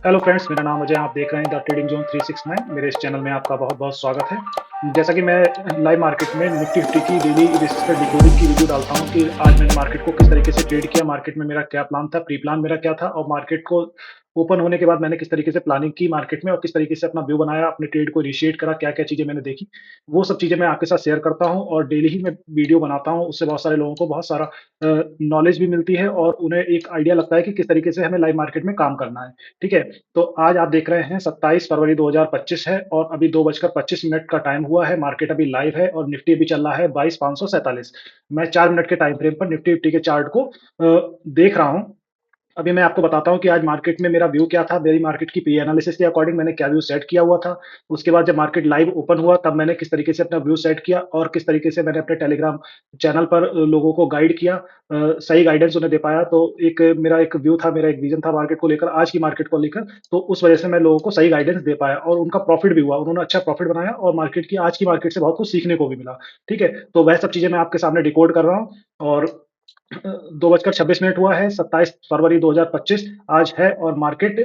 Hello friends, मेरा नाम अजय। आप देख रहे हैं द ट्रेडिंग जोन 369। मेरे इस चैनल में आपका बहुत-बहुत स्वागत है। जैसा कि मैं लाइव मार्केट में निफ्टी फिफ्टी की डेली बेसिस पे डिकोडिंग की वीडियो डालता हूँ कि आज मैंने मार्केट को किस तरीके से ट्रेड किया, मार्केट में मेरा क्या प्लान था, प्री प्लान मेरा क्या था और मार्केट को ओपन होने के बाद मैंने किस तरीके से प्लानिंग की मार्केट में और किस तरीके से अपना व्यू बनाया, अपने ट्रेड को इनिशिएट करा, क्या-क्या चीज़ें मैंने देखी। वो सब चीज़ें मैं आपके साथ शेयर करता हूँ और डेली ही मैं वीडियो बनाता हूँ। उससे बहुत सारे लोगों को बहुत सारा नॉलेज भी मिलती है और उन्हें एक आइडिया लगता है कि किस तरीके से हमें लाइव मार्केट में काम करना है। ठीक है? तो आज आप देख रहे हैं 27 फरवरी 2025 है और अभी 2 बजकर 25 मिनट का टाइम हुआ है। मार्केट अभी लाइव है और निफ्टी अभी चल रहा है 22,547। मैं 4 मिनट के टाइम फ्रेम पर निफ्टी फिफ्टी के चार्ट को देख रहा हूँ। अभी मैं आपको बताता हूँ कि आज मार्केट में मेरा व्यू क्या था, मेरी मार्केट की प्री एनालिसिस के अकॉर्डिंग मैंने क्या व्यू सेट किया हुआ था। उसके बाद जब मार्केट लाइव ओपन हुआ तब मैंने किस तरीके से अपना व्यू सेट किया और किस तरीके से मैंने अपने टेलीग्राम चैनल पर लोगों को गाइड किया, सही गाइडेंस उन्हें दे पाया। तो एक मेरा एक व्यू था, मेरा एक विज़न था मार्केट को लेकर, आज की मार्केट को लेकर, तो उस वजह से मैं लोगों को सही गाइडेंस दे पाया और उनका प्रॉफिट भी हुआ। उन्होंने अच्छा प्रॉफिट बनाया और मार्केट की आज की मार्केट से बहुत कुछ सीखने को भी मिला। ठीक है? तो वह सब चीज़ें मैं आपके सामने डिकोड कर रहा हूँ और 2 बजकर 26 मिनट हुआ है, 27 फरवरी 2025 आज है और मार्केट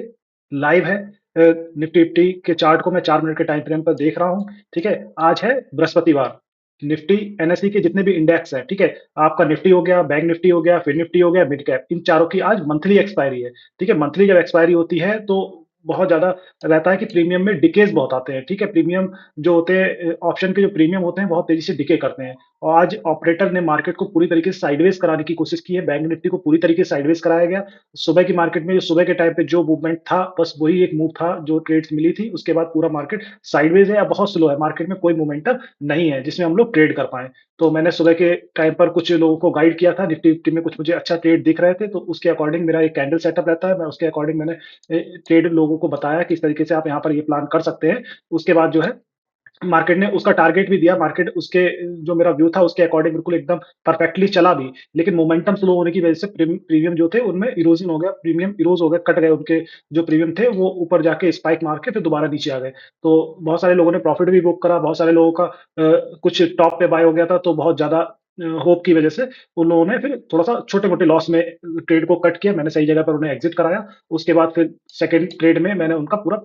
लाइव है। निफ्टी फिफ्टी के चार्ट को मैं 4 मिनट के टाइम फ्रेम पर देख रहा हूँ। ठीक है? आज है बृहस्पतिवार। निफ्टी एनएसई के जितने भी इंडेक्स हैं, ठीक है? आपका निफ्टी हो गया, बैंक निफ्टी हो गया, फिन निफ्टी हो गया, मिड कैप, इन चारों की आज मंथली एक्सपायरी है। ठीक है? मंथली जब एक्सपायरी होती है तो बहुत ज़्यादा रहता है कि प्रीमियम में डिकेज़ बहुत आते हैं। ठीक है? प्रीमियम जो होते हैं, ऑप्शन के जो प्रीमियम होते हैं बहुत तेज़ी से डिके करते हैं। और आज ऑपरेटर ने मार्केट को पूरी तरीके से साइडवेज कराने की कोशिश की है। बैंक निफ्टी को पूरी तरीके से साइडवेज कराया गया। सुबह की मार्केट में जो सुबह के टाइम पे जो मूवमेंट था, बस वही एक मूव था जो ट्रेड्स मिली थी। उसके बाद पूरा मार्केट साइडवेज है या बहुत स्लो है। मार्केट में कोई मोमेंटम नहीं है जिसमें हम लोग ट्रेड कर पाएँ। तो मैंने सुबह के टाइम पर कुछ लोगों को गाइड किया था। निफ्टी फिफ्टी में कुछ मुझे अच्छा ट्रेड दिख रहे थे, तो उसके अकॉर्डिंग मेरा एक कैंडल सेटअप रहता है। मैं उसके अकॉर्डिंग मैंने ट्रेड लोगों को बताया कि इस तरीके से आप यहाँ पर ये प्लान कर सकते हैं। उसके बाद जो है मार्केट ने उसका टारगेट भी दिया। मार्केट उसके जो मेरा व्यू था उसके अकॉर्डिंग बिल्कुल एकदम परफेक्टली चला भी। लेकिन मोमेंटम स्लो होने की वजह से प्रीमियम जो थे उनमें इरोजन हो गया, प्रीमियम इरोज़ हो गए, कट गए उनके जो प्रीमियम थे वो ऊपर जाके स्पाइक मार के फिर दोबारा नीचे आ गए। तो बहुत सारे लोगों ने प्रॉफिट भी बुक करा, बहुत सारे लोगों का कुछ टॉप पे बाय हो गया था तो बहुत ज़्यादा होप की वजह से उन लोगों ने फिर थोड़ा-सा छोटे-मोटे लॉस में ट्रेड को कट किया। मैंने सही जगह पर उन्हें एग्ज़िट कराया। उसके बाद फिर सेकंड ट्रेड में मैंने उनका पूरा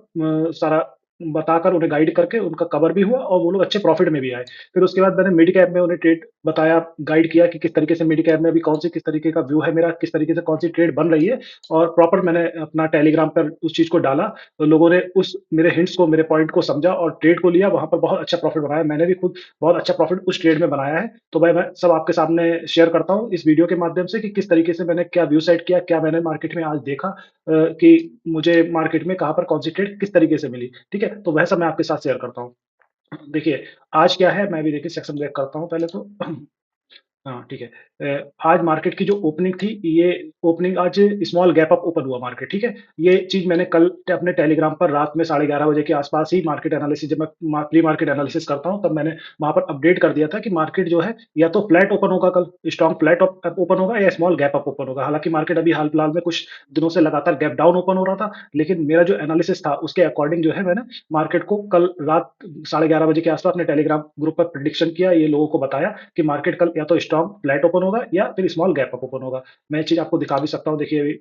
सारा बताकर उन्हें गाइड करके उनका कवर भी हुआ और वो लोग अच्छे प्रॉफिट में भी आए। फिर उसके बाद मैंने मिड कैप में उन्हें ट्रेड बताया, गाइड किया कि किस तरीके से मिड कैप में अभी कौन-सी किस तरीके का व्यू है मेरा, किस तरीके से कौन-सी ट्रेड बन रही है और प्रॉपर मैंने अपना टेलीग्राम पर उस चीज़ को डाला। तो लोगों ने उस मेरे हिंट्स को, मेरे पॉइंट को समझा और ट्रेड को लिया, वहाँ पर बहुत अच्छा प्रॉफिट बनाया। मैंने भी खुद बहुत अच्छा प्रॉफिट उस ट्रेड में बनाया है। तो मैं सब आपके सामने शेयर करता हूँ इस वीडियो के माध्यम से कि किस तरीके से मैंने क्या व्यू सेट किया, क्या मैंने मार्केट में आज देखा, कि मुझे मार्केट में कहाँ पर कौन सी ट्रेड किस तरीके से मिली। ठीक है? तो वह सब मैं आपके साथ शेयर करता हूँ। देखिए, आज क्या है मैं भी देखिए सेक्शन ब्रेक करता हूँ पहले तो। हाँ, ठीक है। आज मार्केट की जो ओपनिंग थी, ये ओपनिंग आज स्मॉल गैप अप ओपन हुआ मार्केट, ठीक है? ये चीज़ मैंने कल अपने टेलीग्राम पर रात में 11:30 बजे के आस-पास ही मार्केट एनालिसिस जब मैं प्री मार्केट एनालिसिस करता हूँ, तब मैंने वहाँ पर अपडेट कर दिया था कि मार्केट जो है या तो फ्लैट ओपन होगा कल, स्ट्रॉन्ग फ्लैट ओपन होगा या स्मॉल गैप अप ओपन होगा। हालाँकि मार्केट अभी हाल-फिलहाल में कुछ दिनों से लगातार गैप डाउन ओपन हो रहा था, लेकिन मेरा जो एनालिसिस था, उसके अकॉर्डिंग जो है मैंने मार्केट को कल रात 11:30 बजे के आस-पास अपने टेलीग्राम ग्रुप पर प्रेडिक्शन किया, ये लोगों को बताया कि मार्केट कल या तो स्ट्रॉन्ग फ्लैट ओपन होगा या फिर स्मॉल गैप अप ओपन होगा। मैं ये चीज़ आपको दिखा भी सकता हूँ, देखिए अभी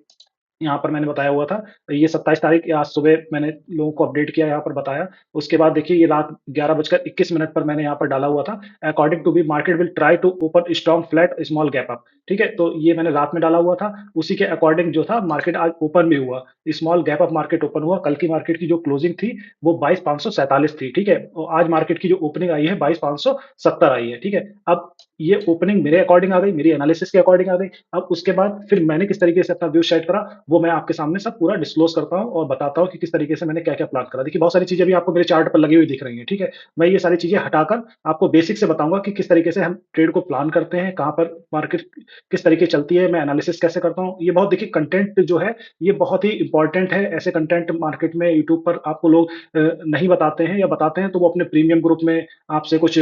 यहाँ पर मैंने बताया हुआ था। ये 27 तारीख या आज सुबह मैंने लोगों को अपडेट किया, यहाँ पर बताया। उसके बाद देखिए ये रात 11:21 पर मैंने यहाँ पर डाला हुआ था। अकॉर्डिंग टू बी market will try to open strong flat small gap up. ठीक है? तो ये मैंने रात में डाला हुआ था। उसी के अकॉर्डिंग जो था मार्केट आज ओपन भी हुआ। Small gap up market open हुआ। कल की मार्केट की जो क्लोजिंग थी वो 22,547 थी। ठीक है? और आज मार्केट की जो ओपनिंग आई है 22,570 आई है। ठीक है? अब ये ओपनिंग मेरे अकॉर्डिंग आ गई, मेरी एनालिसिस के अकॉर्डिंग आ गई। अब उसके बाद फिर मैंने किस तरीके से अपना व्यू सेट करा, वो मैं आपके सामने सब पूरा डिस्क्लोज़ करता हूँ और बताता हूँ कि किस तरीके से मैंने क्या-क्या प्लान करा। देखिए बहुत सारी चीज़ें अभी आपको मेरे चार्ट पर लगी हुई दिख रही हैं, ठीक है? मैं ये सारी चीज़ें हटाकर आपको बेसिक से बताऊँगा कि किस तरीके से हम ट्रेड को प्लान करते हैं, कहाँ पर मार्केट किस तरीके चलती है, मैं एनालिसिस कैसे करता हूँ। ये बहुत देखिए कंटेंट जो है, ये बहुत ही इम्पोर्टेंट है। ऐसे कंटेंट मार्केट में यूट्यूब पर आपको लोग नहीं बताते हैं या बताते हैं तो वो अपने प्रीमियम ग्रुप में आपसे कुछ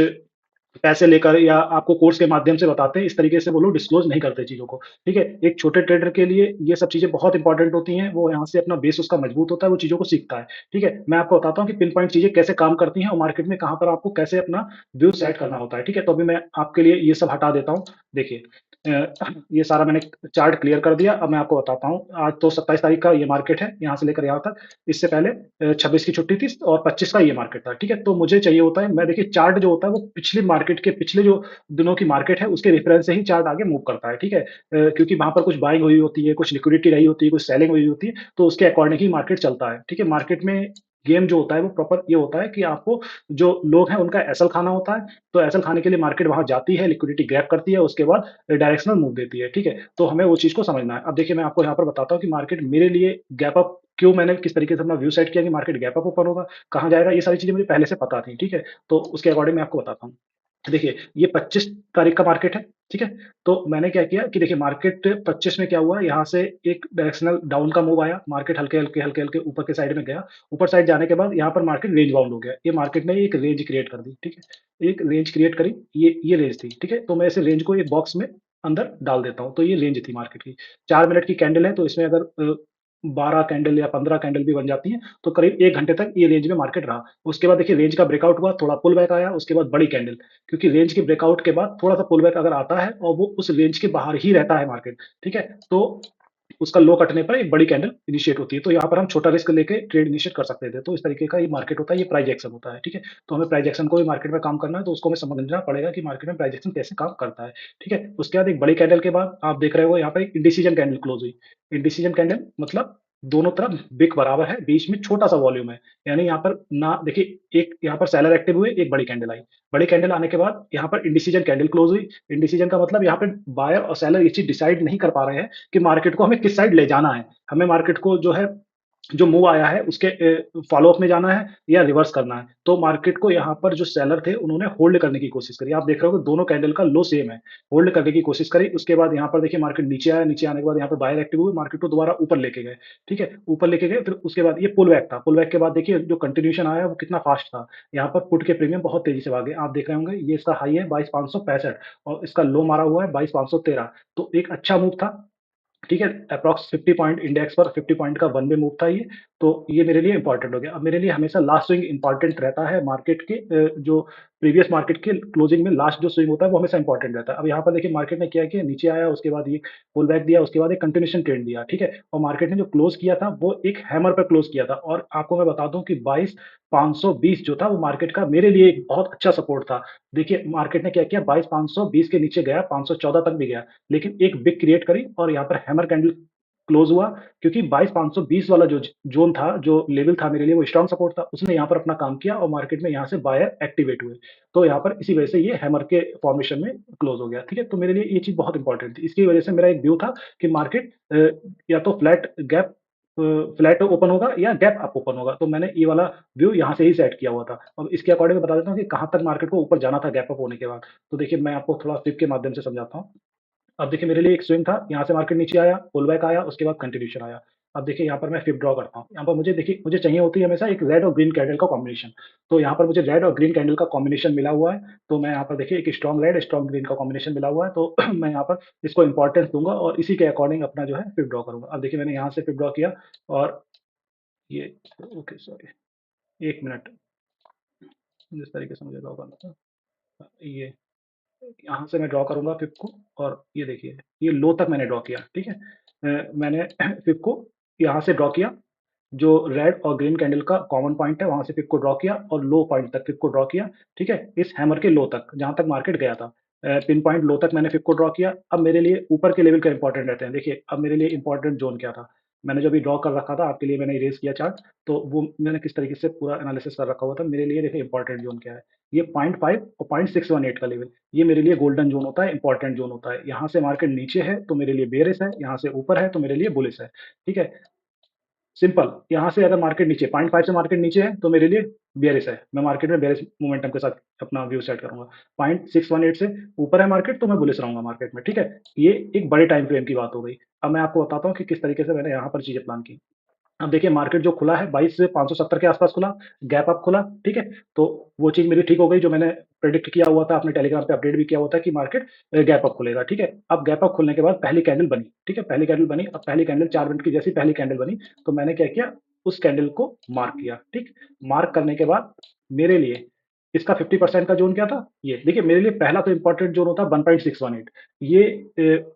पैसे लेकर या आपको कोर्स के माध्यम से बताते हैं, इस तरीके से वो लोग डिस्क्लोज़ नहीं करते चीज़ों को, ठीक है? एक छोटे ट्रेडर के लिए ये सब चीज़ें बहुत इम्पोर्टेंट होती हैं, वो यहाँ से अपना बेस उसका मजबूत होता है, वो चीज़ों को सीखता है, ठीक है? मैं आपको बताता हूँ कि पिन पॉइंट चीज़ें कैसे काम करती हैं और मार्केट में कहाँ पर आपको कैसे अपना व्यू सेट करना होता है, ठीक है? तो अभी मैं आपके लिए ये सब हटा देता हूँ। देखिए, ये सारा मैंने चार्ट क्लियर कर दिया। अब मैं आपको बताता हूँ, आज तो 27 तारीख का ये मार्केट है, यहाँ से लेकर यहाँ तक। इससे पहले 26 की छुट्टी थी और 25 का ये मार्केट था, ठीक है? तो मुझे चाहिए होता है, मैं देखिए चार्ट जो होता है वो पिछली मार्केट के पिछले जो दिनों की मार्केट है उसके रेफरेंस से ही चार्ट आगे मूव करता है, ठीक है? क्योंकि वहाँ पर कुछ बाइंग हुई होती है, कुछ लिक्विडिटी रही होती है, कुछ सेलिंग हुई होती है, तो उसके अकॉर्डिंग ही मार्केट चलता है, ठीक है? मार्केट में गेम जो होता है वो प्रॉपर ये होता है कि आपको जो लोग हैं उनका एसल खाना होता है, तो एसल खाने के लिए मार्केट वहाँ जाती है, लिक्विडिटी ग्रैब करती है, उसके बाद डायरेक्शनल मूव देती है, ठीक है? तो हमें वो चीज़ को समझना है। अब देखिए मैं आपको यहाँ पर बताता हूँ कि मार्केट मेरे लिए गैप अप क्यों, मैंने किस तरीके से अपना व्यू सेट किया कि मार्केट गैप अप ओपन होगा, कहाँ जाएगा, ये सारी चीज़ें मुझे पहले से पता थी, ठीक है? तो उसके अकॉर्डिंग मैं आपको बताता हूँ। देखिए, ये 25 तारीख का मार्केट है, ठीक है? तो मैंने क्या किया कि देखिए मार्केट 25 में क्या हुआ, यहाँ से एक डायरेक्शनल डाउन का मूव आया, मार्केट हल्के-हल्के ऊपर के साइड में गया। ऊपर साइड जाने के बाद यहाँ पर मार्केट रेंज बाउंड हो गया। ये मार्केट ने एक रेंज क्रिएट कर दी, ठीक है? एक रेंज क्रिएट करी, ये रेंज थी, ठीक है? तो मैं इस रेंज को एक बॉक्स में अंदर डाल देता हूँ, तो ये रेंज थी मार्केट की। 4 मिनट की कैंडल है, तो इसमें अगर 12 कैंडल या 15 कैंडल भी बन जाती हैं, तो करीब 1 घंटे तक ये रेंज में मार्केट रहा। उसके बाद देखिए रेंज का ब्रेकआउट हुआ, थोड़ा पुल बैक आया, उसके बाद बड़ी कैंडल, क्योंकि रेंज के ब्रेकआउट के बाद थोड़ा-सा पुल बैक अगर आता है और वो उस रेंज के बाहर ही रहता है मार्केट, ठीक है? तो उसका लो कटने पर एक बड़ी कैंडल इनिशिएट होती है, तो यहाँ पर हम छोटा रिस्क लेके ट्रेड इनिशिएट कर सकते थे। तो इस तरीके का ये मार्केट होता है, ये प्राइस एक्शन होता है, ठीक है? तो हमें प्राइस एक्शन को भी मार्केट में काम करना है, तो उसको हमें समझना पड़ेगा कि मार्केट में प्राइस एक्शन कैसे काम करता है, ठीक है? उसके बाद एक बड़ी कैंडल के बाद आप देख रहे हो यहाँ पे एक इंडिसीजन कैंडल क्लोज हुई। इंडिसीजन कैंडल मतलब दोनों तरफ विक बराबर है, बीच में छोटा-सा वॉल्यूम है। यानी यहाँ पर ना देखिए, एक यहाँ पर सेलर एक्टिव हुए, एक बड़ी कैंडल आई। बड़ी कैंडल आने के बाद यहाँ पर इंडिसीजन कैंडल क्लोज हुई। इंडिसीजन का मतलब यहाँ पे बायर और सेलर ये चीज़ डिसाइड नहीं कर पा रहे हैं कि मार्केट को हमें किस साइड ले जाना है। हमें मार्केट को जो है, जो मूव आया है उसके फ़ॉलो अप में जाना है या रिवर्स करना है। तो मार्केट को यहाँ पर जो सेलर थे उन्होंने होल्ड करने की कोशिश करी। आप देख रहे हो कि दोनों कैंडल का लो सेम है। होल्ड करने की कोशिश करी, उसके बाद यहाँ पर देखिए मार्केट नीचे आया, नीचे आने के बाद यहाँ पर बायर एक्टिव हुए, मार्केट को दोबारा ऊपर लेके गए, ठीक है? ऊपर लेके गए, फिर उसके बाद ये पुल बैक था। पुल बैक के बाद देखिए जो कंटिन्यूएशन आया वो कितना फ़ास्ट था। यहाँ पर पुट के प्रीमियम बहुत तेज़ी से भागे। आप देख रहे होंगे ये इसका हाई है 22,565 और इसका लो मारा हुआ है 22,513, तो एक अच्छा मूव था। ठीक है, अप्रॉक्स 50 पॉइंट इंडेक्स पर 50 पॉइंट का वन वे मूव था ये, तो ये मेरे लिए इंपॉर्टेंट हो गया। अब मेरे लिए हमेशा लास्ट स्विंग इंपॉर्टेंट रहता है मार्केट के जो प्रीवियस मार्केट के क्लोजिंग में लास्ट जो स्विंग होता है वो हमेशा इंपॉर्टेंट रहता है। अब यहाँ पर देखिए मार्केट ने क्या किया, नीचे आया, उसके बाद ये पुल बैक दिया, उसके बाद एक कंटिन्यूएशन ट्रेंड दिया, ठीक है? और मार्केट ने जो क्लोज किया था वो एक हैमर पे क्लोज किया था, और आपको मैं बता दूं कि 22,520 जो था वो मार्केट का मेरे लिए एक बहुत अच्छा सपोर्ट था। देखिए मार्केट ने क्या किया, 22,520 के नीचे गया, 514 तक भी गया, लेकिन एक विक क्रिएट करी और यहाँ पर हैमर कैंडल क्लोज हुआ, क्योंकि 22,520 वाला जो जोन था, जो लेवल था मेरे लिए वो स्ट्रॉन्ग सपोर्ट था। उसने यहाँ पर अपना काम किया और मार्केट में यहाँ से बायर एक्टिवेट हुए। तो यहाँ पर इसी वजह से ये हैमर के फॉर्मेशन में क्लोज हो गया, ठीक है? तो मेरे लिए ये चीज़ बहुत इंपॉर्टेंट थी। इसकी वजह से मेरा एक व्यू था कि मार्केट या तो फ्लैट ओपन होगा या गैप अप ओपन होगा। तो मैंने ये वाला व्यू यहाँ से ही सेट किया हुआ था। अब इसके अकॉर्डिंग बता देता हूँ कि कहाँ तक मार्केट को ऊपर जाना था गैप अप होने के बाद। तो देखिए मैं आपको थोड़ा फ्लिप के माध्यम से समझाता हूँ। अब देखिए मेरे लिए एक स्विंग था, यहाँ से मार्केट नीचे आया, पुल बैक आया, उसके बाद कंटिन्यूएशन आया। अब देखिए यहाँ पर मैं फिब ड्रॉ करता हूँ। यहाँ पर मुझे देखिए, मुझे चाहिए होती है हमेशा एक रेड और ग्रीन कैंडल का कॉम्बिनेशन। तो यहाँ पर मुझे रेड और ग्रीन कैंडल का कॉम्बिनेशन मिला हुआ है। तो मैं यहाँ पर देखिए एक स्ट्रॉन्ग रेड, स्ट्रॉन्ग ग्रीन का कॉम्बिनेशन मिला हुआ है। तो मैं यहाँ पर इसको इम्पोर्टेंस दूँगा और इसी के अकॉर्डिंग अपना जो है फिब ड्रॉ करूँगा। अब देखिए मैंने यहाँ से फिब ड्रॉ किया और ये, ओके सॉरी, 1 मिनट, जिस तरीके से मुझे ड्रॉ करना था, ये यहाँ से मैं ड्रॉ करूँगा फिब को, और ये देखिए, ये लो तक मैंने ड्रॉ किया, ठीक है? मैंने फिब को यहाँ से ड्रॉ किया, जो रेड और ग्रीन कैंडल का कॉमन पॉइंट है, वहाँ से फिब को ड्रॉ किया और लो पॉइंट तक फिब को ड्रॉ किया, ठीक है? इस हैमर के लो तक, जहाँ तक मार्केट गया था। पिन पॉइंट लो तक मैंने फिब को ड्रॉ किया। अब मेरे लिए ऊपर के लेवल का इंपॉर्टेंट रहते हैं। देखिए, अब मेरे लिए इंपॉर्टेंट ज़ोन क्या था? मैंने जो अभी ड्रॉ कर रखा था आपके लिए, मैंने इरेज़ किया चार्ट, तो वो मैंने किस तरीके से पूरा एनालिसिस कर रखा हुआ था। मेरे लिए देखिए इंपॉर्टेंट ज़ोन क्या है? ये 0.5 और 0.618 का लेवल, ये मेरे लिए गोल्डन ज़ोन होता है, इंपॉर्टेंट ज़ोन होता है। यहाँ से मार्केट नीचे है, तो मेरे लिए बेयरिश है, यहाँ से ऊपर है, तो मेरे लिए बुलिश है, ठीक है? सिंपल, यहाँ से अगर मार्केट नीचे 0.5 से मार्केट नीचे है, तो मेरे लिए बेयरिश है। मैं मार्केट में बेयरिश मोमेंटम के साथ अपना व्यू सेट करूँगा। 0.618 से ऊपर है मार्केट, तो मैं बुलिश रहूँगा मार्केट में, ठीक है? ये एक बड़े टाइम फ्रेम की बात हो गई। अब मैं आपको बताता हूँ कि किस तरीके से मैंने यहाँ पर चीज़ें प्लान की। अब देखिए मार्केट जो खुला है 22 से 570 के आसपास खुला, गैप अप खुला, ठीक है? तो वो चीज़ मेरी ठीक हो गई, जो मैंने प्रेडिक्ट किया हुआ था, अपने टेलीग्राम पे अपडेट भी किया हुआ था कि मार्केट गैप अप खुलेगा, ठीक है? अब गैप अप खुलने के बाद पहली कैंडल बनी, ठीक है? पहली कैंडल बनी, अब पहली कैंडल 4 मिनट की जैसी पहली कैंडल बनी, तो मैंने क्या किया, उस कैंडल को मार्क किया, ठीक? मार्क करने के बाद मेरे लिए इसका 50% का ज़ोन क्या था? ये। देखिए मेरे लिए पहला तो इम्पोर्टेंट ज़ोन होता है 1618। ये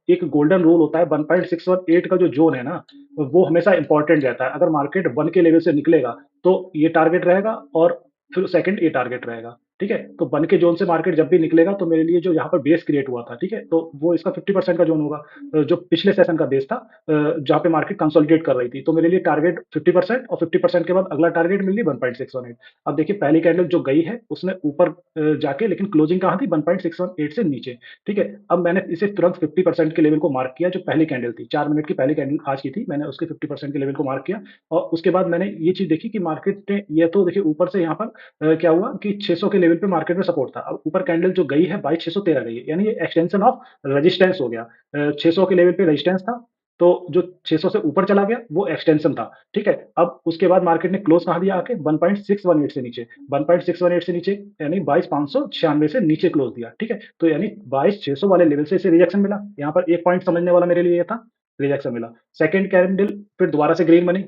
एक गोल्डन रूल होता है 1618 का जो ज़ोन है ना, वो हमेशा इम्पोर्टेंट रहता है। अगर मार्केट 1 के लेवल से निकलेगा, तो ये टारगेट रहेगा और फिर सेकंड ये टारगेट रहेगा, ठीक है? तो 1 के ज़ोन से मार्केट जब भी निकलेगा तो मेरे लिए जो यहाँ पर बेस क्रिएट हुआ था, ठीक है? तो वो इसका 50% का ज़ोन होगा। जो पिछले सेशन का बेस था, जहाँ पे मार्केट कंसोलिडेट कर रही थी। तो मेरे लिए टारगेट 50% और 50% के बाद अगला टारगेट मेरे लिए 1618। अब देखिए पहली कैंडल जो गई है उसने ऊपर जाके, लेकिन क्लोजिंग कहाँ थी? 1618 से नीचे, ठीक है? अब मैंने इसे तुरंत 50% के लेवल को मार्क किया, जो पहली कैंडल थी, 4 मिनट की पहली कैंडल आज की थी, मैंने उसके 50% के लेवल को मार्क किया। और उसके बाद मैंने ये चीज़ देखी कि मार्केट ने, ये तो देखिए ऊपर से यहाँ पर क्या हुआ कि 600 के लेवल पे मार्केट में सपोर्ट था। अब ऊपर कैंडल जो गई है 22,613 गई है, यानी ये एक्सटेंशन ऑफ रेजिस्टेंस हो गया। 600 के लेवल पे रेजिस्टेंस था, तो जो 600 से ऊपर चला गया वो एक्सटेंशन था, ठीक है? अब उसके बाद मार्केट ने क्लोज़ कहाँ दिया आके? 1618 से नीचे। 1618 से नीचे यानी 22,596 से नीचे क्लोज़ दिया, ठीक है? तो यानी 22,600 वाले लेवल से इसे रिजेक्शन मिला। यहाँ पर एक पॉइंट समझने वाला मेरे लिए ये था, रिजेक्शन मिला। सेकंड कैंडल फिर दोबारा से ग्रीन बनी,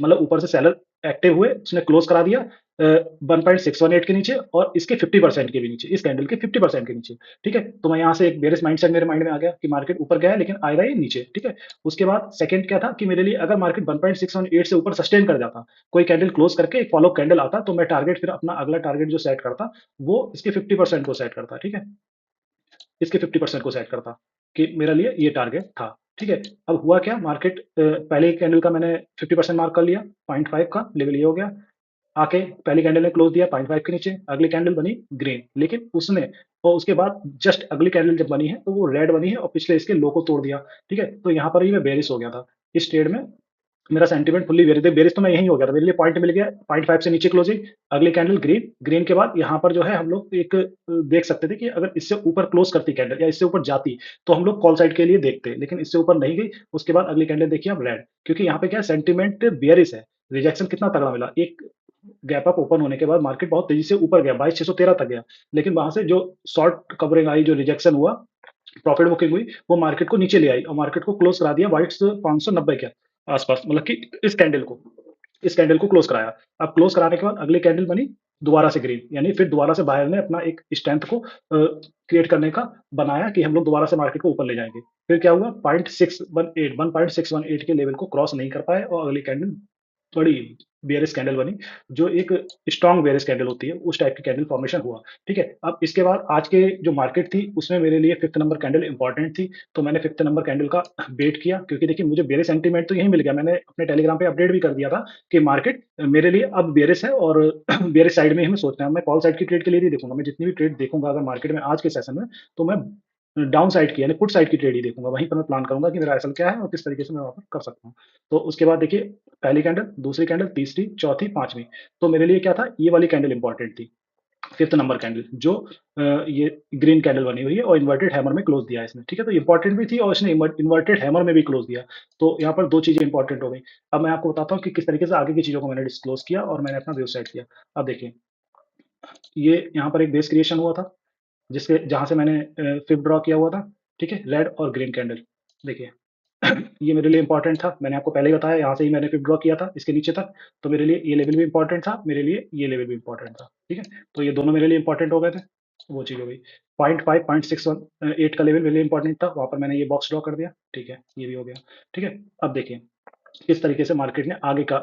मतलब ऊपर से सेलर एक्टिव हुए, उसने क्लोज़ करा दिया 1618 के नीचे और इसके 50% के भी नीचे, इस कैंडल के 50% के नीचे, ठीक है? तो मैं यहाँ से एक बेयरिश माइंडसेट मेरे माइंड में आ गया कि मार्केट ऊपर गया है लेकिन आएगा ये नीचे, ठीक है? उसके बाद सेकंड क्या था कि मेरे लिए अगर मार्केट 1618 से ऊपर सस्टेन कर जाता, कोई कैंडल क्लोज़ करके एक फॉलो कैंडल आता, तो मैं टारगेट फिर अपना अगला टारगेट जो सेट करता, वो इसके 50% को सेट करता, ठीक है? इसके 50% को सेट करता कि मेरे लिए ये टारगेट था, ठीक है? अब हुआ क्या, मार्केट पहले कैंडल का मैंने 50% मार्क कर लिया, 0.5 का लेवल ये हो गया। आके पहली कैंडल ने क्लोज़ दिया 0.5 के नीचे, अगली कैंडल बनी ग्रीन, लेकिन उसने और उसके बाद जस्ट अगली कैंडल जब बनी है, तो वो रेड बनी है और पिछले इसके लो को तोड़ दिया, ठीक है? तो यहाँ पर ही मैं बेयरिश हो गया था। इस ट्रेड में मेरा सेंटीमेंट फुल्ली बेयरिश, बेयरिश तो मैं यहीं हो गया था, मेरे लिए पॉइंट मिल गया 0.5 से नीचे क्लोजिंग, अगली कैंडल ग्रीन, ग्रीन के बाद यहाँ पर जो है हम लोग एक देख सकते थे कि अगर इससे ऊपर क्लोज करती कैंडल या इससे ऊपर जाती, तो हम लोग कॉल साइड के लिए देखते, लेकिन इससे ऊपर नहीं गई। उसके बाद अगली कैंडल देखिए आप, रेड, क्योंकि यहाँ पे क्या है, सेंटीमेंट बेयरिश है। रिजेक्शन कितना तगड़ा मिला, एक गैप अप ओपन होने के बाद मार्केट बहुत तेजी से ऊपर गया, 22,613 तक गया, लेकिन वहां से जो शॉर्ट कवरिंग आई, जो रिजेक्शन हुआ, प्रॉफिट बुकिंग हुई, वो मार्केट को नीचे ले आई और मार्केट को क्लोज करा दिया वाइट्स 590 के आसपास, मतलब कि इस कैंडल को क्लोज कराया। अब क्लोज कराने के बाद अगली कैंडल बनी दोबारा से ग्रीन, यानी फिर दोबारा से बायर ने अपना एक स्ट्रेंथ को क्रिएट करने का बनाया कि हम लोग दोबारा से मार्केट को ऊपर ले जाएंगे। फिर क्या हुआ, 1.618 के लेवल को क्रॉस नहीं कर पाए और अगली कैंडल बड़ी बेयरिश कैंडल बनी, जो एक स्ट्रॉन्ग बेयरिश कैंडल होती है, उस टाइप की कैंडल फॉर्मेशन हुआ, ठीक है? अब इसके बाद आज के जो मार्केट थी, उसमें मेरे लिए 5th नंबर कैंडल इंपॉर्टेंट थी, तो मैंने 5th नंबर कैंडल का वेट किया, क्योंकि देखिए मुझे बेयरिश सेंटीमेंट तो यहीं मिल गया, मैंने अपने टेलीग्राम पे अपडेट भी कर दिया था कि मार्केट मेरे लिए अब बेयरिश है और बेयरिश साइड में ही हमें सोचना है। मैं कॉल साइड की ट्रेड के लिए नहीं देखूंगा, मैं जितनी भी ट्रेड देखूंगा अगर मार्केट में आज के सेशन में, तो मैं डाउन साइड की यानी पुट साइड की ट्रेड ही देखूंगा, वहीं पर मैं प्लान करूंगा कि मेरा एसएल क्या है और किस तरीके से मैं वहां पर कर सकता हूँ। तो उसके बाद देखिए, पहली कैंडल, दूसरी कैंडल, तीसरी, चौथी, पांचवी, तो मेरे लिए क्या था, ये वाली कैंडल इंपॉर्टेंट थी, 5th नंबर कैंडल, जो ये ग्रीन कैंडल बनी हुई है और इन्वर्टेड हैमर में क्लोज दिया है इसने, ठीक है? तो इंपॉर्टेंट भी थी और इसने इन्वर्टेड हैमर में भी क्लोज दिया, तो यहाँ पर दो चीजें इंपॉर्टेंट हो गई। अब मैं आपको बताता हूँ कि किस तरीके से आगे की चीजों को मैंने डिस्क्लोज किया और मैंने अपना व्यू सेट किया। अब देखिए, ये यहाँ पर एक बेस क्रिएशन हुआ था, जिसके जहां से मैंने फिब ड्रॉ किया हुआ था, ठीक है? रेड और ग्रीन कैंडल, देखिए ये मेरे लिए इंपॉर्टेंट था, मैंने आपको पहले ही बताया, यहाँ से ही मैंने फिर ड्रॉ किया था इसके नीचे तक, तो मेरे लिए ये लेवल भी इंपॉर्टेंट था, मेरे लिए ये लेवल भी इंपॉर्टेंट था, ठीक है? तो ये दोनों मेरे लिए इंपॉर्टेंट हो गए थे, वो चीज़ हो गई। 0.5 0.618 का लेवल मेरे लिए इंपॉर्टेंट था, वहाँ पर मैंने ये बॉक्स ड्रॉ कर दिया, ठीक है? ये भी हो गया, ठीक है? अब देखिए किस तरीके से मार्केट ने आगे का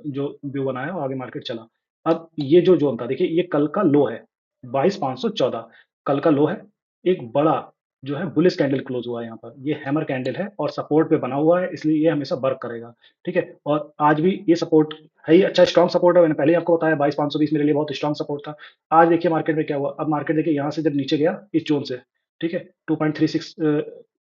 जो व्यू बनाया और आगे मार्केट चला। अब ये जो ज़ोन था, देखिए ये कल का लो है, 22,514 कल का लो है। एक बड़ा जो है बुलिश कैंडल क्लोज़ हुआ है यहाँ पर। ये हैमर कैंडल है और सपोर्ट पे बना हुआ है, इसलिए ये हमेशा वर्क करेगा, ठीक है? और आज भी ये सपोर्ट है ही, अच्छा स्ट्रॉन्ग सपोर्ट है, मैंने पहले ही आपको बताया 22,520 मेरे लिए बहुत स्ट्रॉन्ग सपोर्ट था। आज देखिए मार्केट में क्या हुआ, अब मार्केट देखिए यहाँ से जब नीचे गया इस ज़ोन से, ठीक है? 2.36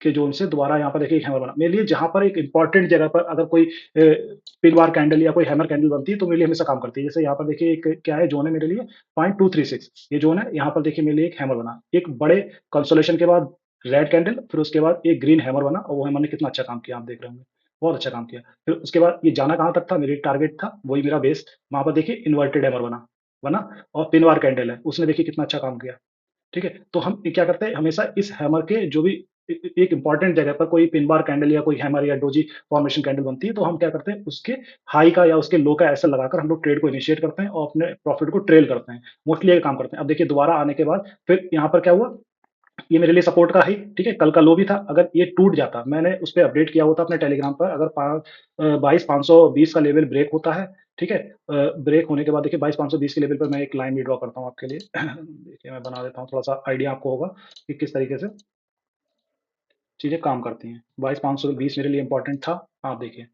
के ज़ोन से दोबारा यहाँ पर देखिए एक हैमर बना। मेरे लिए जहाँ पर एक इम्पोर्टेंट जगह पर अगर कोई पिन बार कैंडल या कोई हैमर कैंडल बनती है, तो मेरे लिए हमेशा काम करती है। जैसे यहाँ पर देखिए एक क्या है, ज़ोन है मेरे लिए 0.236, ये ज़ोन है, यहाँ पर देखिए मेरे लिए एक हैमर बना। एक बड़े कंसोलेशन के बाद रेड कैंडल, फिर उसके बाद एक ग्रीन हैमर बना और वो हैमर ने कितना अच्छा काम किया आप देख रहे होंगे, बहुत अच्छा काम किया। फिर उसके बाद ये जाना कहाँ तक था, मेरी टारगेट था, वही मेरा बेस, वहाँ पर देखिए इन्वर्टेड हैमर बना बना और पिन बार कैंडल है, उसने देखिए कितना अच्छा काम किया, ठीक है? तो हम क्या करते हैं, हमेशा इस हैमर के जो भी एक इम्पोर्टेंट जगह पर कोई पिन बार कैंडल या कोई हैमर या डोजी फॉर्मेशन कैंडल बनती है, तो हम क्या करते हैं, उसके हाई का या उसके लो का ऐसा लगाकर हम लोग ट्रेड को इनिशिएट करते हैं और अपने प्रॉफिट को ट्रेल करते हैं। मोस्टली ये काम करते हैं। अब देखिए दोबारा आने के बाद फिर यहाँ पर क्या हुआ, ये मेरे लिए सपोर्ट का हाई, ठीक है, कल का लो भी था। अगर ये टूट जाता, मैंने उस पे अपडेट किया होता अपने टेलीग्राम पर, अगर 22,520 का लेवल ब्रेक होता है, ठीक है? ब्रेक होने के बाद देखिए 22,520 के लेवल पर मैं एक लाइन भी ड्रॉ करता हूँ आपके लिए। देखिए मैं बना देता हूँ, थोड़ा-सा आइडिया आपको होगा कि किस तरीके से चीज़ें काम करती हैं। 22,520 मेरे लिए इम्पोर्टेंट था। आप देखिए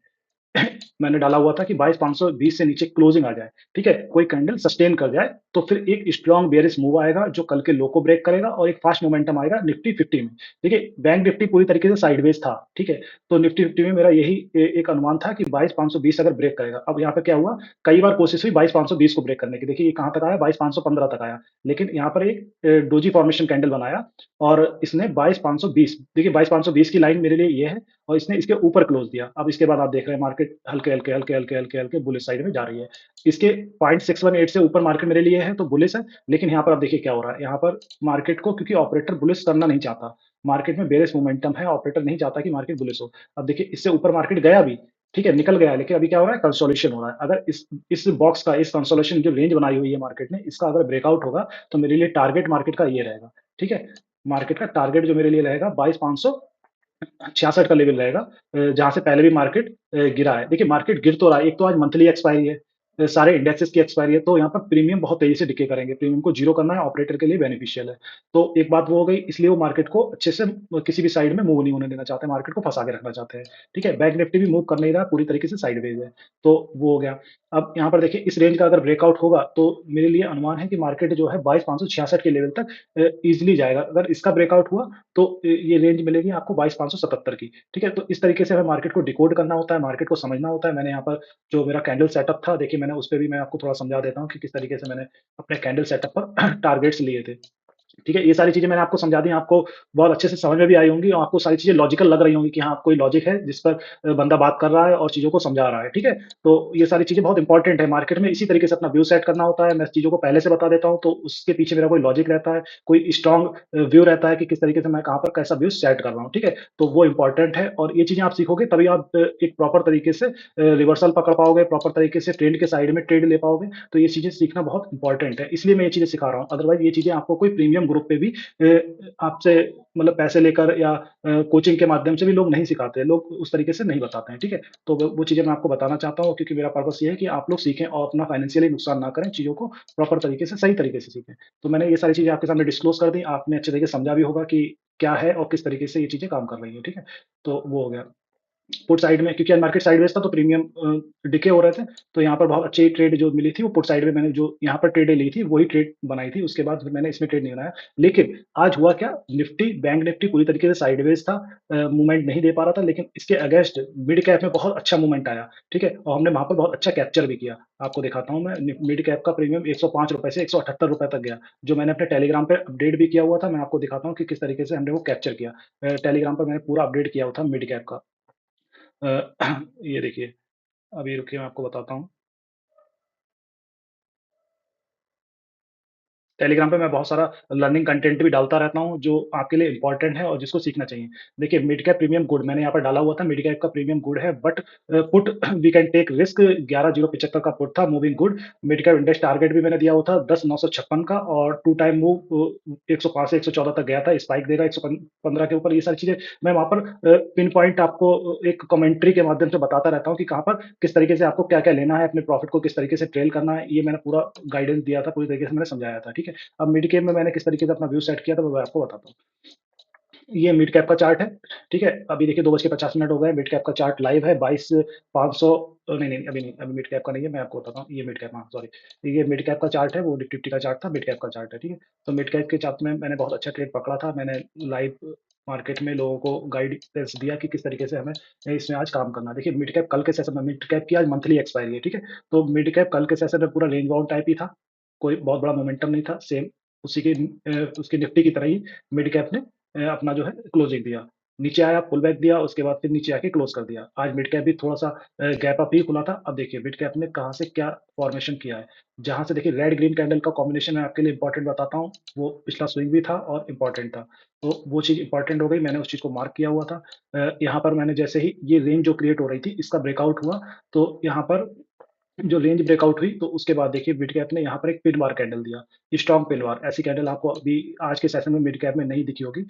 मैंने डाला हुआ था कि 22,520 से नीचे क्लोजिंग आ जाए, ठीक है? कोई कैंडल सस्टेन कर जाए, तो फिर एक स्ट्रॉन्ग बेयरिश मूव आएगा जो कल के लो को ब्रेक करेगा और एक फास्ट मोमेंटम आएगा निफ्टी 50 में। देखिए बैंक निफ्टी पूरी तरीके से साइडवेज था, ठीक है? तो निफ्टी 50 में मेरा यही एक अनुमान था कि 22,520 अगर ब्रेक करेगा। अब यहाँ पे क्या हुआ, कई बार कोशिश हुई 22,520 को ब्रेक करने की। देखिए ये कहाँ तक आया, 22,515 तक आया। लेकिन यहाँ पर एक डोजी फॉर्मेशन कैंडल बनाया और इसने 22,520, देखिए 22,520 की लाइन मेरे लिए ये है और इसने इसके ऊपर क्लोज़ दिया। अब इसके बाद आप देख रहे हैं मार्केट हल्के-हल्के, हल्के-हल्के, हल्के-हल्के बुलिश साइड में जा रही है। इसके 0.618 से ऊपर मार्केट मेरे लिए है तो बुलिश है, लेकिन यहाँ पर आप देखिए क्या हो रहा है। यहाँ पर मार्केट को, क्योंकि ऑपरेटर बुलिश करना नहीं चाहता, मार्केट में बेयरिश मोमेंटम है, ऑपरेटर नहीं चाहता कि मार्केट बुलिश हो। अब देखिए इससे ऊपर मार्केट गया भी, ठीक है, निकल गया, लेकिन अभी क्या हो रहा है, कंसोलिडेशन हो रहा है। अगर इस बॉक्स का, इस कंसोलिडेशन जो रेंज बनाई हुई है मार्केट ने, इसका अगर ब्रेकआउट होगा, तो मेरे लिए टारगेट मार्केट का ये रहेगा, ठीक है? मार्केट का टारगेट जो मेरे लिए रहेगा 22,566 का लेवल रहेगा, जहाँ से पहले भी मार्केट गिरा है। देखिए मार्केट गिर तो रहा है, एक तो आज मंथली एक्सपायरी है, सारे इंडेक्सेस की एक्सपायरी है, तो यहाँ पर प्रीमियम बहुत तेज़ी से डिके करेंगे। प्रीमियम को ज़ीरो करना है, ऑपरेटर के लिए बेनिफिशियल है। तो एक बात वो हो गई, इसलिए वो मार्केट को अच्छे से किसी भी साइड में मूव नहीं होने देना चाहते हैं, मार्केट को फँसा के रखना चाहते हैं। ठीक है? बैंक निफ्टी भी मूव कर नहीं रहा, पूरी तरीके से साइडवेज़ है। तो वो हो गया। अब यहाँ पर देखिए इस रेंज का अगर ब्रेकआउट होगा, तो मेरे लिए अनुमान है कि मार्केट जो है 22,566 के लेवल तक ईज़िली जाएगा। अगर इसका ब्रेकआउट हुआ, तो ये रेंज मिलेगी आपको 22,577 की, ठीक है? तो इस तरीके से हमें मार्केट को डिकोड करना होता है, मार्केट को समझना होता है। मैंने यहाँ पर जो मेरा कैंडल सेटअप था, देखिए मैंने उसपे भी मैं आपको थोड़ा समझा देता हूँ कि किस तरीके से मैंने अपने कैंडल सेटअप पर टारगेट्स लिए थे। ठीक है? ये सारी चीज़ें मैंने आपको समझा दी, आपको बहुत अच्छे से समझ में भी आई होंगी और आपको सारी चीज़ें लॉजिकल लग रही होंगी कि हाँ, कोई लॉजिक है जिस पर बंदा बात कर रहा है और चीज़ों को समझा रहा है, ठीक है? तो ये सारी चीज़ें बहुत इंपॉर्टेंट है, मार्केट में इसी तरीके से अपना व्यू सेट करना होता है। मैं चीज़ों को पहले से बता देता हूँ, तो उसके पीछे मेरा कोई लॉजिक रहता है, कोई स्ट्रॉन्ग व्यू रहता है कि किस तरीके से मैं कहाँ पर कैसा व्यू सेट कर रहा हूँ, ठीक है? तो वो इंपॉर्टेंट है और ये चीज़ें आप सीखोगे तभी आप एक प्रॉपर तरीके से रिवर्सल पकड़ पाओगे, प्रॉपर तरीके से ट्रेंड के साइड में ट्रेड ले पाओगे। तो ये चीज़ें सीखना बहुत इंपॉर्टेंट है, इसलिए मैं ये चीज़ें सिखा रहा हूँ। अदरवाइज़ ये चीज़ें आपको कोई प्रीमियम ग्रुप पे भी आपसे मतलब पैसे लेकर या कोचिंग के माध्यम से भी लोग नहीं सिखाते, लोग उस तरीके से नहीं बताते हैं, ठीक है? तो वो चीज़ें मैं आपको बताना चाहता हूँ क्योंकि मेरा पर्पस ये है कि आप लोग सीखें और अपना फाइनेंशियली नुकसान ना करें, चीज़ों को प्रॉपर तरीके से, सही तरीके से सीखें। तो मैंने ये सारी चीज़ें आपके सामने डिस्क्लोज़ कर दी, आपने अच्छे तरीके से समझा भी होगा कि क्या है और किस तरीके से ये चीज़ें काम कर रही हैं, ठीक है? तो वो हो गया। पुट साइड में, क्योंकि आज मार्केट साइडवेज था तो प्रीमियम डिके हो रहे थे, तो यहाँ पर बहुत अच्छी ट्रेड जो मिली थी वो पुट साइड में मैंने जो यहाँ पर ट्रेडें ली थी वही ट्रेड बनाई थी, उसके बाद फिर मैंने इसमें ट्रेड नहीं बनाया। लेकिन आज हुआ क्या, निफ्टी, बैंक निफ्टी पूरी तरीके से साइडवेज था, मूवमेंट नहीं दे पा रहा था, लेकिन इसके अगेंस्ट मिड कैप में बहुत अच्छा मूवमेंट आया, ठीक है? और हमने वहाँ पर बहुत अच्छा कैप्चर भी किया। आपको दिखाता हूँ मैं, मिड कैप का प्रीमियम ₹105 से ₹178 तक गया, जो मैंने अपने टेलीग्राम पे अपडेट भी किया हुआ था। मैं आपको दिखाता हूँ कि किस तरीके से हमने वो कैप्चर किया। टेलीग्राम पर मैंने पूरा अपडेट किया हुआ था मिड कैप का। अ, ये देखिए, अभी रुकिए मैं आपको बताता हूँ। टेलीग्राम पे मैं बहुत सारा लर्निंग कंटेंट भी डालता रहता हूँ, जो आपके लिए इम्पोर्टेंट है और जिसको सीखना चाहिए। देखिए मिड कैप प्रीमियम गुड मैंने यहाँ पर डाला हुआ था, मिड कैप का प्रीमियम गुड है but put we can take risk 11,075 का पुट था, moving good. Mid cap index target भी मैंने दिया हुआ था 10,956 का और टू टाइम मूव 105 से 114 तक गया था, स्पाइक देगा 115 के ऊपर। ये सारी चीज़ें मैं वहाँ पर पिन पॉइंट आपको एक कमेंट्री के माध्यम से बताता रहता हूँ कि कहाँ पर किस तरीके से आपको क्या-क्या लेना है, अपने प्रॉफिट को किस तरीके से ट्रेल करना है, ये मैंने पूरा गाइडेंस दिया था, पूरी तरीके से मैंने समझाया था, ठीक है? अब मिड कैप में मैंने किस तरीके से अपना व्यू सेट किया था, वो मैं आपको बताता हूँ। ये मिड कैप का चार्ट है, ठीक है? अभी देखिए 2 बज के 50 मिनट हो गए, मिड कैप का चार्ट लाइव है 22,500 नहीं, नहीं, अभी नहीं, अभी मिड कैप का नहीं है, मैं आपको बताता हूँ, ये मिड कैप, हाँ, सॉरी। ये मिड कैप का चार्ट है, वो निफ्टी फिफ्टी का चार्ट था, मिड कैप का चार्ट है, ठीक है? तो मिड कैप के चार्ट में मैंने बहुत अच्छा ट्रेड पकड़ा था, मैंने लाइव मार्केट में लोगों को गाइडेंस दिया कि किस तरीके से हमें इसमें आज काम करना है। देखिए मिड कैप कल के सेशन में, मिड कैप की आज मंथली एक्सपायरी है, ठीक है? तो मिड कैप कल के सेशन में पूरा रेंज बाउंड टाइप ही था, कोई बहुत बड़ा मोमेंटम नहीं था, सेम उसी की उसकी निफ्टी की तरह ही मिड कैप ने अपना जो है क्लोजिंग दिया। नीचे आया, पुल बैक दिया, उसके बाद फिर नीचे आके क्लोज कर दिया। आज मिड कैप भी थोड़ा-सा गैप अप ही खुला था। अब देखिए मिड कैप ने कहाँ से क्या फॉर्मेशन किया है। जहाँ से देखिए रेड ग्रीन कैंडल का कॉम्बिनेशन मैं आपके लिए इम्पोर्टेंट बताता हूँ, वो पिछला स्विंग भी था और इम्पोर्टेंट था। तो वो चीज़ इम्पोर्टेंट हो गई, मैंने उस चीज़ को मार्क किया हुआ था। यहाँ पर मैंने जैसे ही ये रेंज जो क्रिएट हो रही थी, इसका ब्रेकआउट हुआ, तो यहाँ पर जो रेंज ब्रेकआउट हुई, तो उसके बाद देखिए मिड कैप ने यहाँ पर एक पिन बार कैंडल दिया, स्ट्रॉन्ग पिन बार। ऐसी कैंडल आपको अभी आज के सेशन में मिड कैप में नहीं दिखी होगी।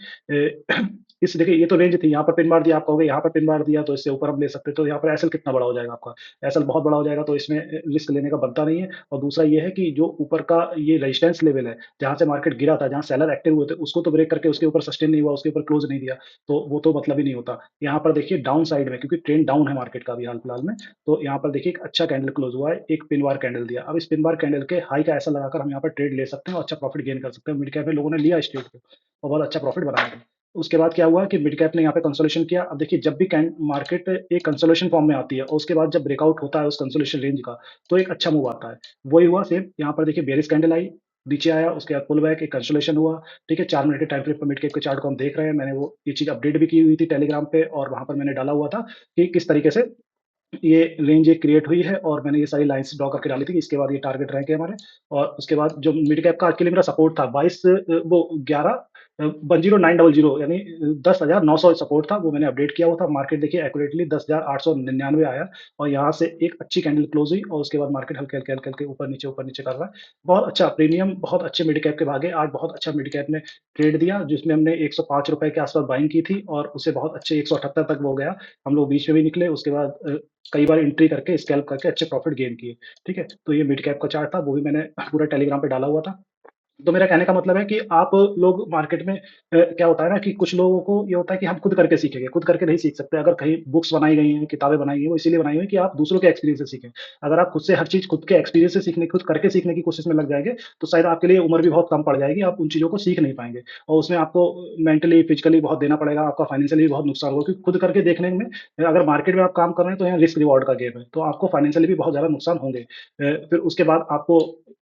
इस देखिए ये तो रेंज थी, यहाँ पर पिन बार दिया, आप कहोगे यहाँ पर पिन बार दिया तो इससे ऊपर हम ले सकते, तो यहाँ पर एसएल कितना बड़ा हो जाएगा आपका? एसएल बहुत बड़ा हो जाएगा, तो इसमें रिस्क लेने का बनता नहीं है। और दूसरा ये है कि जो ऊपर का ये रेजिस्टेंस लेवल है, जहाँ से मार्केट गिरा था, जहाँ सेलर एक्टिव हुए थे, उसको तो ब्रेक करके उसके ऊपर सस्टेन नहीं हुआ, उसके ऊपर क्लोज नहीं दिया, तो वो तो मतलब ही नहीं होता। यहाँ पर देखिए डाउन साइड में, क्योंकि ट्रेंड डाउन है मार्केट का अभी हाल-फिलहाल में, तो यहाँ पर देखिए एक अच्छा कैंडल क्लोज हुआ है, एक पिन बार कैंडल दिया। अब इस पिन बार कैंडल के हाई का ऐसा लगाकर हम यहाँ पर ट्रेड ले सकते हैं और अच्छा प्रॉफिट गेन कर सकते हैं। मिड कैप में लोगों ने लिया इस ट्रेड को और बहुत अच्छा प्रॉफिट बनाया था। उसके बाद क्या हुआ कि मिड कैप ने यहाँ पे कंसोलिडेशन किया। अब देखिए जब भी मार्केट एक कंसोलिडेशन फॉर्म में आती है और उसके बाद जब ब्रेकआउट होता है उस कंसोलिडेशन रेंज का, तो एक अच्छा मूव आता है। वही हुआ सेम यहाँ पर देखिए बेयरिश कैंडल आई, नीचे आया, उसके बाद पुल बैक, एक कंसोलिडेशन हुआ, ठीक है। 4 मिनट के टाइम फ्रेम पर मिड कैप के चार्ट को हम देख रहे हैं। मैंने वो ये चीज़ अपडेट भी की हुई थी टेलीग्राम पे और वहाँ पर मैंने डाला हुआ था कि किस तरीके से ये रेंज एक क्रिएट हुई है और मैंने ये सारी लाइन्स ड्रॉ करके डाली थी कि इसके बाद ये टारगेट रैंक है हमारे। और उसके बाद जो मिड कैप का आज के लिए मेरा सपोर्ट था 22 वो 11 10900 यानी 10,900 सपोर्ट था, वो मैंने अपडेट किया हुआ था। मार्केट देखिए एक्यूरेटली 10,899 आया और यहाँ से एक अच्छी कैंडल क्लोज हुई और उसके बाद मार्केट हल्के-हल्के ऊपर नीचे कर रहा है। बहुत अच्छा प्रीमियम, बहुत अच्छे मिड कैप के भागे आज बहुत अच्छा मिड कैप ने ट्रेड दिया, जिसमें हमने ₹105 के आस-पास बाइंग की थी और उसे बहुत अच्छे 178 तक वो गया। हम लोग बीच में भी निकले, उसके बाद कई बार एंट्री करके स्कैल्प करके अच्छे प्रॉफिट गेन किए, ठीक है? तो ये मिड कैप का चार्ट था, वो भी मैंने पूरा टेलीग्राम पे डाला हुआ था। तो मेरा कहने का मतलब है कि आप लोग मार्केट में क्या होता है ना कि कुछ लोगों को ये होता है कि हम खुद करके सीखेंगे, खुद करके नहीं सीख सकते। अगर कहीं बुक्स बनाई गई हैं, किताबें बनाई गई हैं, वो इसीलिए बनाई हुई हैं कि आप दूसरों के एक्सपीरियंस से सीखें। अगर आप खुद से हर चीज़ खुद के एक्सपीरियंस से सीखने खुद करके सीखने की कोशिश में लग जाएँगे, तो शायद आपके लिए उम्र भी बहुत कम पड़ जाएगी, आप उन चीज़ों को सीख नहीं पाएँगे और उसमें आपको मेंटली, फिजिकली बहुत देना पड़ेगा, आपका फाइनेंशियली भी बहुत नुकसान होगा क्योंकि खुद करके देखने में अगर मार्केट में आप काम कर रहे हैं, तो यहाँ रिस्क रिवॉर्ड का गेम है, तो आपको फाइनेंशियली भी बहुत ज़्यादा नुकसान होंगे। फिर उसके बाद आपको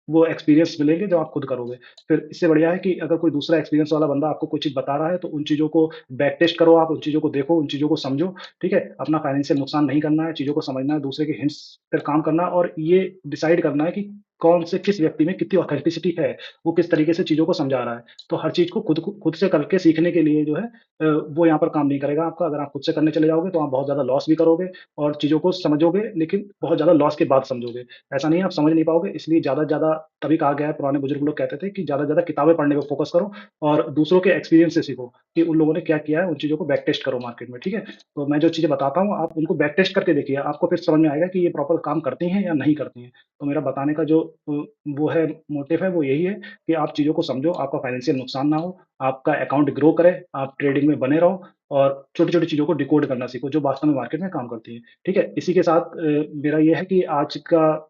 वो एक्सपीरियंस मिलेंगे जो आप खुद करोगे। फिर इससे बढ़िया है कि अगर कोई दूसरा एक्सपीरियंस वाला बंदा आपको कोई चीज़ बता रहा है, तो उन चीज़ों को बैक टेस्ट करो आप, उन चीज़ों को देखो, उन चीज़ों को समझो, ठीक है? अपना फाइनेंशियल नुकसान नहीं करना है, चीज़ों को समझना है, दूसरे के हिंट्स पर काम करना है और ये डिसाइड करना है कि कौन से किस व्यक्ति में कितनी ऑथेंटिसिटी है, वो किस तरीके से चीज़ों को समझा रहा है। तो हर चीज़ को खुद से करके सीखने के लिए जो है वो यहाँ पर काम नहीं करेगा आपका। अगर आप खुद से करने चले जाओगे, तो आप बहुत ज़्यादा लॉस भी करोगे और चीज़ों को समझोगे, लेकिन बहुत ज़्यादा लॉस के बाद समझोगे। ऐसा नहीं है आप समझ नहीं पाओगे, इसलिए ज़्यादा से ज़्यादा तभी कहा गया है, पुराने बुजुर्ग लोग कहते थे कि ज़्यादा से ज़्यादा किताबें पढ़ने पे फ़ोकस करो और दूसरों के एक्सपीरियंस से सीखो कि उन लोगों ने क्या किया है, उन चीज़ों को बैक टेस्ट करो मार्केट में, ठीक है? तो मैं जो चीज़ें बताता हूँ, आप उनको बैक टेस्ट करके देखिए, आपको फिर समझ में आएगा कि ये प्रॉपर काम करती हैं या नहीं करती हैं। तो मेरा बताने का जो वो है मोटिव है, वो यही है कि आप चीज़ों को समझो, आपका फाइनेंशियल नुकसान ना हो, आपका अकाउंट ग्रो करे, आप ट्रेडिंग में बने रहो और छोटी-छोटी चीज़ों को डिकोड करना सीखो, जो वास्तव में मार्केट में काम करती हैं, ठीक है? इसी के साथ मेरा ये है कि आज का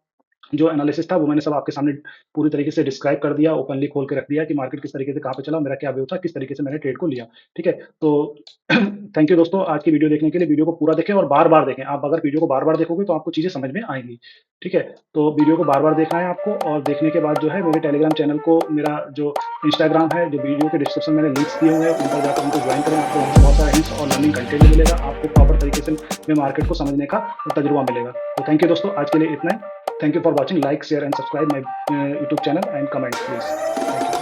जो एनालिसिस था वो मैंने सब आपके सामने पूरी तरीके से डिस्क्राइब कर दिया, ओपनली खोल के रख दिया कि मार्केट किस तरीके से कहाँ पे चला, मेरा क्या व्यू था, किस तरीके से मैंने ट्रेड को लिया, ठीक है? तो थैंक यू दोस्तों आज की वीडियो देखने के लिए। वीडियो को पूरा देखें और बार-बार देखें। आप अगर वीडियो को बार-बार देखोगे तो आपको चीज़ें समझ में आएँगी, ठीक है? तो वीडियो को बार-बार देखना है आपको और देखने के बाद जो है मेरे टेलीग्राम चैनल को मेरा जो इंस्टाग्राम है, जो वीडियो के डिस्क्रिप्शन में मैंने लिंक्स दिए हुए हैं, उन पर जाकर उनको ज्वाइन करें। आपको वहाँ से बहुत सारा हिंट्स और लर्निंग कंटेंट मिलेगा। आपको प्रॉपर तरीके से में मार्केट को समझने का तजुर्बा मिलेगा। तो थैंक यू दोस्तों आज के लिए इतना ही। Thank you for watching. Like, share, and subscribe my YouTube channel and comment, please. Thank you.